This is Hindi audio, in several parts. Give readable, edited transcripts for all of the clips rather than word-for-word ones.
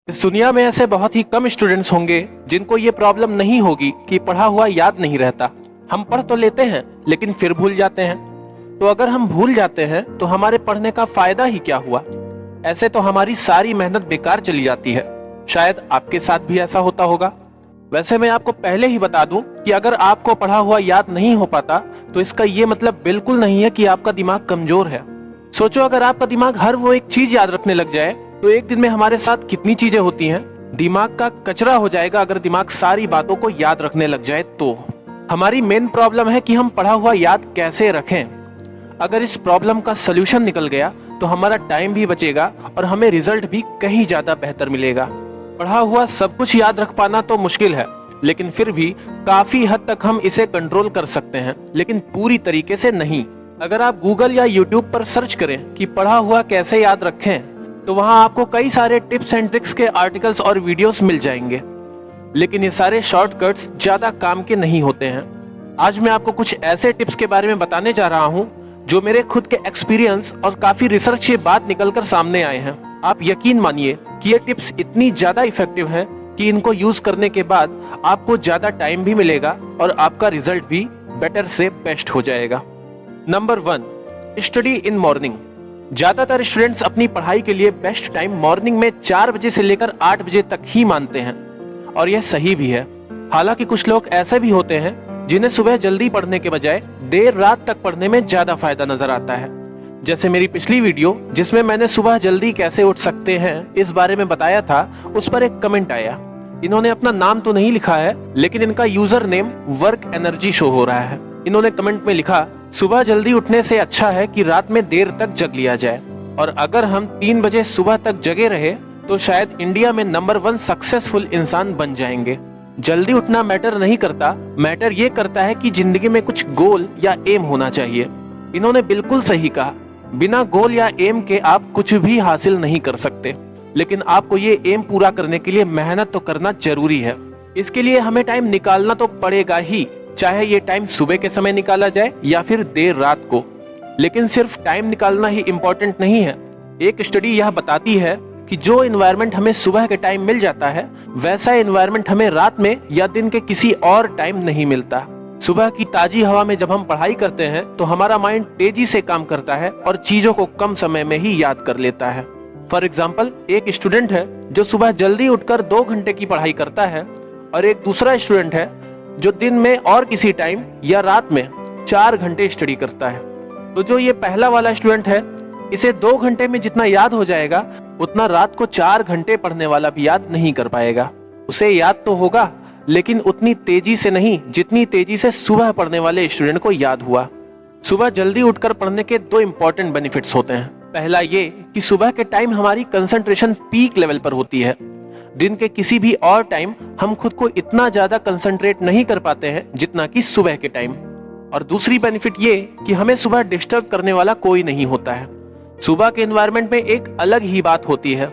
इस दुनिया में ऐसे बहुत ही कम स्टूडेंट्स होंगे जिनको ये प्रॉब्लम नहीं होगी कि पढ़ा हुआ याद नहीं रहता। हम पढ़ तो लेते हैं लेकिन फिर भूल जाते हैं। तो अगर हम भूल जाते हैं तो हमारे पढ़ने का फायदा ही क्या हुआ? ऐसे तो हमारी सारी मेहनत बेकार चली जाती है। शायद आपके साथ भी ऐसा होता होगा। वैसे मैं आपको पहले ही बता दूं कि अगर आपको पढ़ा हुआ याद नहीं हो पाता तो इसका ये मतलब बिल्कुल नहीं है कि आपका दिमाग कमजोर है। सोचो, अगर आपका दिमाग हर वो एक चीज याद रखने लग जाए तो एक दिन में हमारे साथ कितनी चीजें होती हैं। दिमाग का कचरा हो जाएगा अगर दिमाग सारी बातों को याद रखने लग जाए तो। हमारी मेन प्रॉब्लम है कि हम पढ़ा हुआ याद कैसे रखें। अगर इस प्रॉब्लम का सलूशन निकल गया तो हमारा टाइम भी बचेगा और हमें रिजल्ट भी कहीं ज्यादा बेहतर मिलेगा। पढ़ा हुआ सब कुछ याद रख पाना तो मुश्किल है, लेकिन फिर भी काफी हद तक हम इसे कंट्रोल कर सकते हैं, लेकिन पूरी तरीके से नहीं। अगर आप गूगल या यूट्यूब पर सर्च करें कि पढ़ा हुआ कैसे याद रखें तो वहां आपको कई सारे टिप्स एंड ट्रिक्स के आर्टिकल्स और वीडियोस मिल जाएंगे, लेकिन ये सारे शॉर्टकट्स ज्यादा काम के नहीं होते हैं। आज मैं आपको कुछ ऐसे टिप्स के बारे में बताने जा रहा हूं जो मेरे खुद के एक्सपीरियंस और काफी रिसर्च के बाद निकलकर सामने आए हैं। आप यकीन मानिए कि ये टिप्स इतनी ज्यादा इफेक्टिव हैं कि इनको यूज करने के बाद आपको ज्यादा टाइम भी मिलेगा और आपका रिजल्ट भी बेटर से बेस्ट हो जाएगा। Number 1, study in morning. ज्यादातर स्टूडेंट्स अपनी पढ़ाई के लिए बेस्ट टाइम मॉर्निंग में 4 बजे से लेकर 8 बजे तक ही मानते हैं, और यह सही भी है। हालांकि कुछ लोग ऐसे भी होते हैं जिन्हें सुबह जल्दी पढ़ने के बजाय देर रात तक पढ़ने में ज्यादा फायदा नजर आता है। जैसे मेरी पिछली वीडियो जिसमें मैंने सुबह जल्दी कैसे उठ सकते हैं इस बारे में बताया था, उस पर एक कमेंट आया। इन्होंने अपना नाम तो नहीं लिखा है, लेकिन इनका user name work energy show हो रहा है। इन्होंने कमेंट में लिखा, सुबह जल्दी उठने से अच्छा है कि रात में देर तक जग लिया जाए, और अगर हम 3 बजे सुबह तक जगे रहे तो शायद इंडिया में नंबर 1 सक्सेसफुल इंसान बन जाएंगे। जल्दी उठना मैटर नहीं करता, मैटर ये करता है कि जिंदगी में कुछ गोल या एम होना चाहिए। इन्होंने बिल्कुल सही कहा, बिना गोल या एम के आप कुछ भी हासिल नहीं कर सकते, लेकिन आपको ये एम पूरा करने के लिए मेहनत तो करना जरूरी है। इसके लिए हमें टाइम निकालना तो पड़ेगा ही, चाहे ये टाइम सुबह के समय निकाला जाए या फिर देर रात को। लेकिन सिर्फ टाइम निकालना ही इम्पोर्टेंट नहीं है। एक स्टडी यह बताती है कि जो एनवायरनमेंट हमें सुबह के टाइम मिल जाता है, वैसा एनवायरनमेंट हमें रात में या दिन के किसी और टाइम नहीं मिलता। सुबह की ताजी हवा में जब हम पढ़ाई करते हैं तो हमारा माइंड तेजी से काम करता है और चीजों को कम समय में ही याद कर लेता है। फॉर एग्जाम्पल, एक स्टूडेंट है जो सुबह जल्दी उठकर 2 घंटे की पढ़ाई करता है, और एक दूसरा स्टूडेंट है जो दिन में और किसी टाइम या रात में 4 घंटे स्टडी करता है। तो जो ये पहला वाला स्टूडेंट है, इसे 2 घंटे में जितना याद हो जाएगा उतना रात को 4 घंटे पढ़ने वाला भी याद नहीं कर पाएगा। उसे याद तो होगा, लेकिन उतनी तेजी से नहीं जितनी तेजी से सुबह पढ़ने वाले स्टूडेंट को याद हुआ। सुबह जल्दी उठकर पढ़ने के 2 इंपॉर्टेंट बेनिफिट्स होते हैं। पहला ये कि सुबह के टाइम हमारी कंसंट्रेशन पीक लेवल पर होती है। दिन के किसी भी और टाइम हम खुद को इतना ज्यादा कंसंट्रेट नहीं कर पाते हैं जितना कि सुबह के टाइम। और दूसरी बेनिफिट ये कि हमें सुबह डिस्टर्ब करने वाला कोई नहीं होता है। सुबह के एनवायरनमेंट में एक अलग ही बात होती है।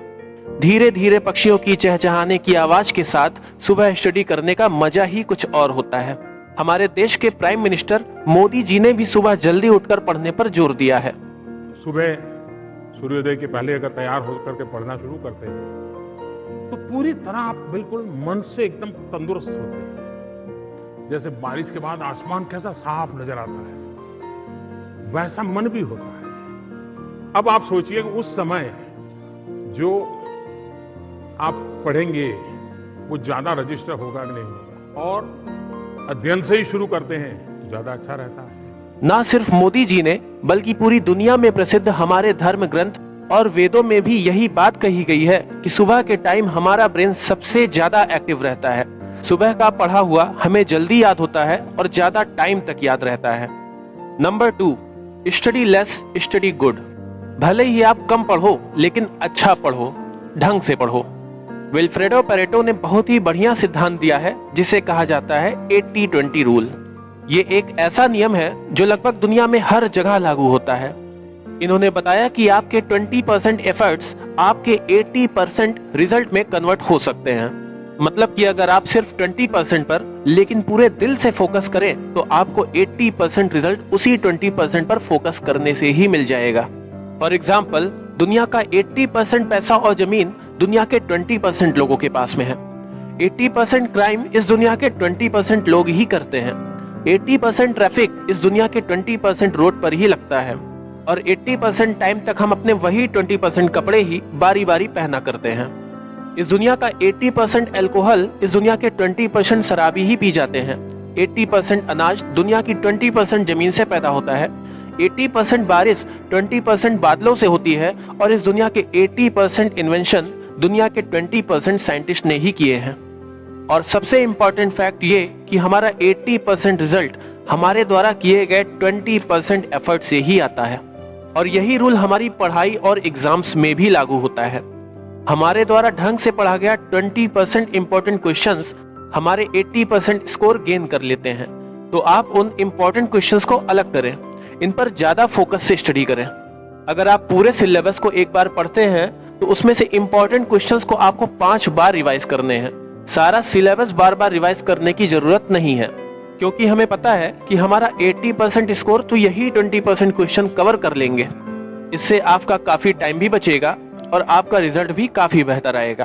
धीरे धीरे पक्षियों की चहचहाने की आवाज के साथ सुबह स्टडी करने का मजा ही कुछ और होता है। हमारे देश के प्राइम मिनिस्टर मोदी जी ने भी सुबह जल्दी उठकर पढ़ने पर जोर दिया है। सुबह सूर्योदय के पहले अगर तैयार होकर के पढ़ना शुरू करते हैं तो पूरी तरह आप बिल्कुल मन से एकदम तंदुरुस्त होते हैं। जैसे बारिश के बाद आसमान कैसा साफ नजर आता है, वैसा मन भी होता है। अब आप सोचिए कि उस समय जो आप पढ़ेंगे वो ज्यादा रजिस्टर होगा कि नहीं होगा, और अध्ययन से ही शुरू करते हैं तो ज्यादा अच्छा रहता है। ना सिर्फ मोदी जी ने बल्कि पूरी दुनिया में प्रसिद्ध हमारे धर्म ग्रंथ और वेदों में भी यही बात कही गई है कि सुबह के टाइम हमारा ब्रेन सबसे ज्यादा एक्टिव रहता है। सुबह का पढ़ा हुआ हमें जल्दी याद होता है और ज्यादा टाइम तक याद रहता है। Number 2, study less study good. भले ही आप कम पढ़ो लेकिन अच्छा पढ़ो, ढंग से पढ़ो। विल्फ्रेडो पेरेटो ने बहुत ही बढ़िया सिद्धांत दिया है जिसे कहा जाता है 80-20 रूल। ये एक ऐसा नियम है जो लगभग दुनिया में हर जगह लागू होता है। इन्होंने बताया कि आपके 20% एफर्ट्स आपके 80% रिजल्ट में कन्वर्ट हो सकते हैं। मतलब कि अगर आप सिर्फ 20% पर लेकिन पूरे दिल से फोकस करें तो आपको 80% रिजल्ट उसी 20% पर फोकस करने से ही मिल जाएगा। फॉर एग्जाम्पल, दुनिया का 80% पैसा और जमीन दुनिया के 20% लोगों के पास में है। 80% क्राइम इस दुनिया के 20% लोग ही करते हैं। 80% ट्रैफिक इस दुनिया के 20% रोड पर ही लगता है और 80% टाइम तक हम अपने वही 20% कपड़े ही बारी बारी पहना करते हैं। इस दुनिया का 80% अल्कोहल इस दुनिया के 20% शराबी ही पी जाते हैं। 80% अनाज दुनिया की 20% जमीन से पैदा होता है। 80% बारिश 20% बादलों से होती है और इस दुनिया के 80% इन्वेंशन दुनिया के 20% साइंटिस्ट ने ही किए हैं। और सबसे इंपॉर्टेंट फैक्ट ये कि हमारा 80% रिजल्ट हमारे द्वारा किए गए 20% एफर्ट से ही आता है। और यही रूल हमारी पढ़ाई और एग्जाम्स में भी लागू होता है। हमारे द्वारा ढंग से पढ़ा गया 20% इंपॉर्टेंट क्वेश्चंस हमारे 80% स्कोर गेन कर लेते हैं। तो आप उन इंपॉर्टेंट क्वेश्चंस को अलग करें, इन पर ज्यादा फोकस से स्टडी करें। अगर आप पूरे सिलेबस को एक बार पढ़ते हैं तो उसमें से इंपॉर्टेंट क्वेश्चंस को आपको 5 बार रिवाइज करने हैं। सारा सिलेबस बार बार रिवाइज करने की जरूरत नहीं है, क्योंकि हमें पता है कि हमारा 80% स्कोर तो यही 20% क्वेश्चन कवर कर लेंगे। इससे आपका काफी टाइम भी बचेगा और आपका रिजल्ट भी काफी बेहतर आएगा।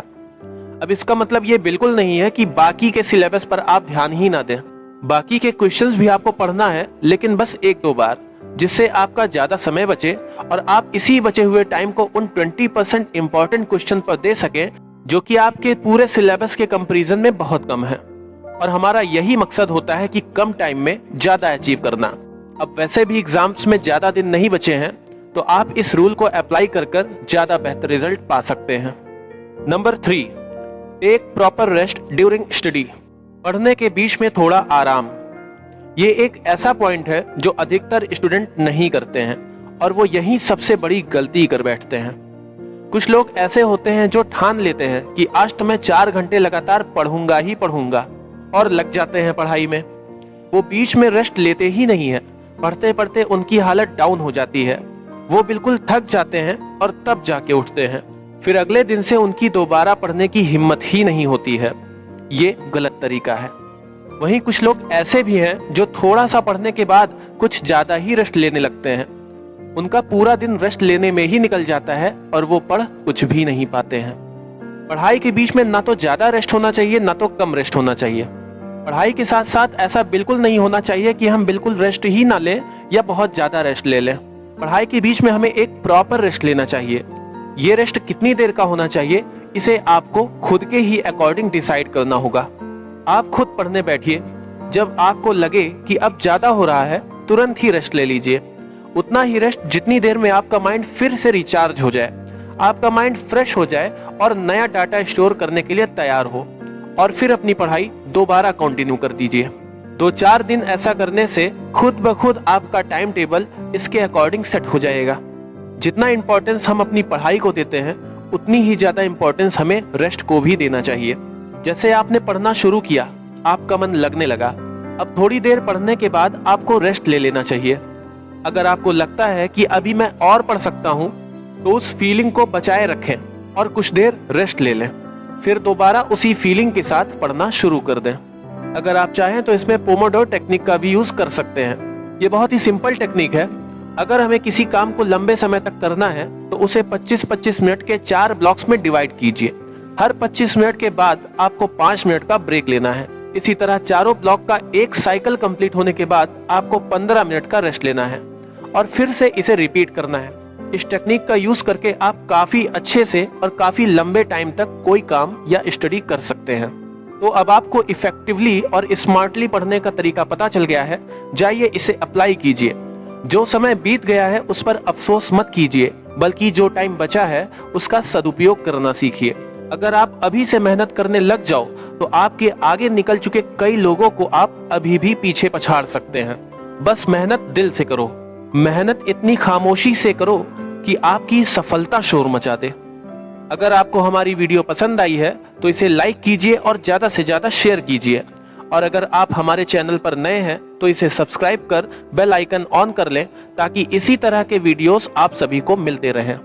अब इसका मतलब ये बिल्कुल नहीं है कि बाकी के सिलेबस पर आप ध्यान ही ना दें। बाकी के क्वेश्चंस भी आपको पढ़ना है, लेकिन बस 1-2 बार, जिससे आपका ज्यादा समय बचे और आप इसी बचे हुए टाइम को उन 20% इंपॉर्टेंट क्वेश्चन पर दे सकें, जो कि आपके पूरे सिलेबस के कंपैरिजन में बहुत कम है। और हमारा यही मकसद होता है कि कम टाइम में ज्यादा अचीव करना। अब वैसे भी एग्जाम्स में ज्यादा दिन नहीं बचे हैं, तो आप इस रूल को अप्लाई कर ज्यादा बेहतर रिजल्ट पा सकते हैं। Number 3, take proper rest during study. पढ़ने के बीच में थोड़ा आराम। ये एक ऐसा पॉइंट है जो अधिकतर स्टूडेंट नहीं करते हैं और वो यही सबसे बड़ी गलती कर बैठते हैं। कुछ लोग ऐसे होते हैं जो ठान लेते हैं कि आज तो मैं 4 घंटे लगातार पढ़ूंगा ही पढ़ूंगा, और लग जाते हैं पढ़ाई में। वो बीच में रेस्ट लेते ही नहीं है। पढ़ते पढ़ते उनकी हालत डाउन हो जाती है, वो बिल्कुल थक जाते हैं और तब जाके उठते हैं। फिर अगले दिन से उनकी दोबारा पढ़ने की हिम्मत ही नहीं होती है। ये गलत तरीका है। वहीं कुछ लोग ऐसे भी हैं जो थोड़ा सा पढ़ने के बाद कुछ ज्यादा ही रेस्ट लेने लगते हैं। उनका पूरा दिन रेस्ट लेने में ही निकल जाता है और वो पढ़ कुछ भी नहीं पाते हैं। पढ़ाई के बीच में ना तो ज्यादा रेस्ट होना चाहिए, ना तो कम रेस्ट होना चाहिए। पढ़ाई के साथ साथ ऐसा बिल्कुल नहीं होना चाहिए कि हम बिल्कुल रेस्ट ही ना लें या बहुत ज्यादा रेस्ट ले लें। पढ़ाई के बीच में हमें एक प्रॉपर रेस्ट लेना चाहिए। ये रेस्ट कितनी देर का होना चाहिए, इसे आपको खुद के ही अकॉर्डिंग डिसाइड करना होगा। आप खुद पढ़ने बैठिए, जब आपको लगे कि अब ज्यादा हो रहा है तुरंत ही रेस्ट ले लीजिए। उतना ही रेस्ट जितनी देर में आपका माइंड फिर से रिचार्ज हो जाए, आपका माइंड फ्रेश हो जाए और नया डाटा स्टोर करने के लिए तैयार हो, और फिर अपनी पढ़ाई दोबारा कंटिन्यू कर दीजिए। 2-4 दिन ऐसा करने से खुद ब खुद आपका टाइम टेबल इसके अकॉर्डिंग सेट हो जाएगा। जितना इंपॉर्टेंस हम अपनी पढ़ाई को देते हैं, उतनी ही ज्यादा इंपॉर्टेंस हमें रेस्ट को भी देना चाहिए। जैसे आपने पढ़ना शुरू किया, आपका मन लगने लगा, अब थोड़ी देर पढ़ने के बाद आपको रेस्ट ले लेना चाहिए। अगर आपको लगता है कि अभी मैं और पढ़ सकता हूँ, तो उस फीलिंग को बचाए रखें और कुछ देर रेस्ट ले लें, फिर दोबारा उसी फीलिंग के साथ पढ़ना शुरू कर दें। अगर आप चाहें तो इसमें पोमोडोर टेक्निक का भी यूज कर सकते हैं। ये बहुत ही सिंपल टेक्निक है। अगर हमें किसी काम को लंबे समय तक करना है तो उसे 25-25 मिनट के 4 ब्लॉक्स में डिवाइड कीजिए। हर 25 मिनट के बाद आपको 5 मिनट का ब्रेक लेना है। इसी तरह चारों ब्लॉक का एक साइकिल कंप्लीट होने के बाद आपको 15 मिनट का रेस्ट लेना है और फिर से इसे रिपीट करना है। इस टेक्निक का यूज करके आप काफी अच्छे से और काफी लंबे टाइम तक कोई काम या स्टडी कर सकते हैं। तो अब आपको इफेक्टिवली और स्मार्टली पढ़ने का तरीका पता चल गया है। जाइए इसे अप्लाई कीजिए। जो समय बीत गया है उस पर अफसोस मत कीजिए, बल्कि जो टाइम बचा है उसका सदुपयोग करना सीखिए। अगर आप अभी से मेहनत करने लग जाओ तो आपके आगे निकल चुके कई लोगों को आप अभी भी पीछे पछाड़ सकते हैं। बस मेहनत दिल से करो, मेहनत इतनी खामोशी से करो कि आपकी सफलता शोर मचा दे। अगर आपको हमारी वीडियो पसंद आई है तो इसे लाइक कीजिए और ज्यादा से ज्यादा शेयर कीजिए। और अगर आप हमारे चैनल पर नए हैं तो इसे सब्सक्राइब कर बेल आइकन ऑन कर लें, ताकि इसी तरह के वीडियोस आप सभी को मिलते रहें।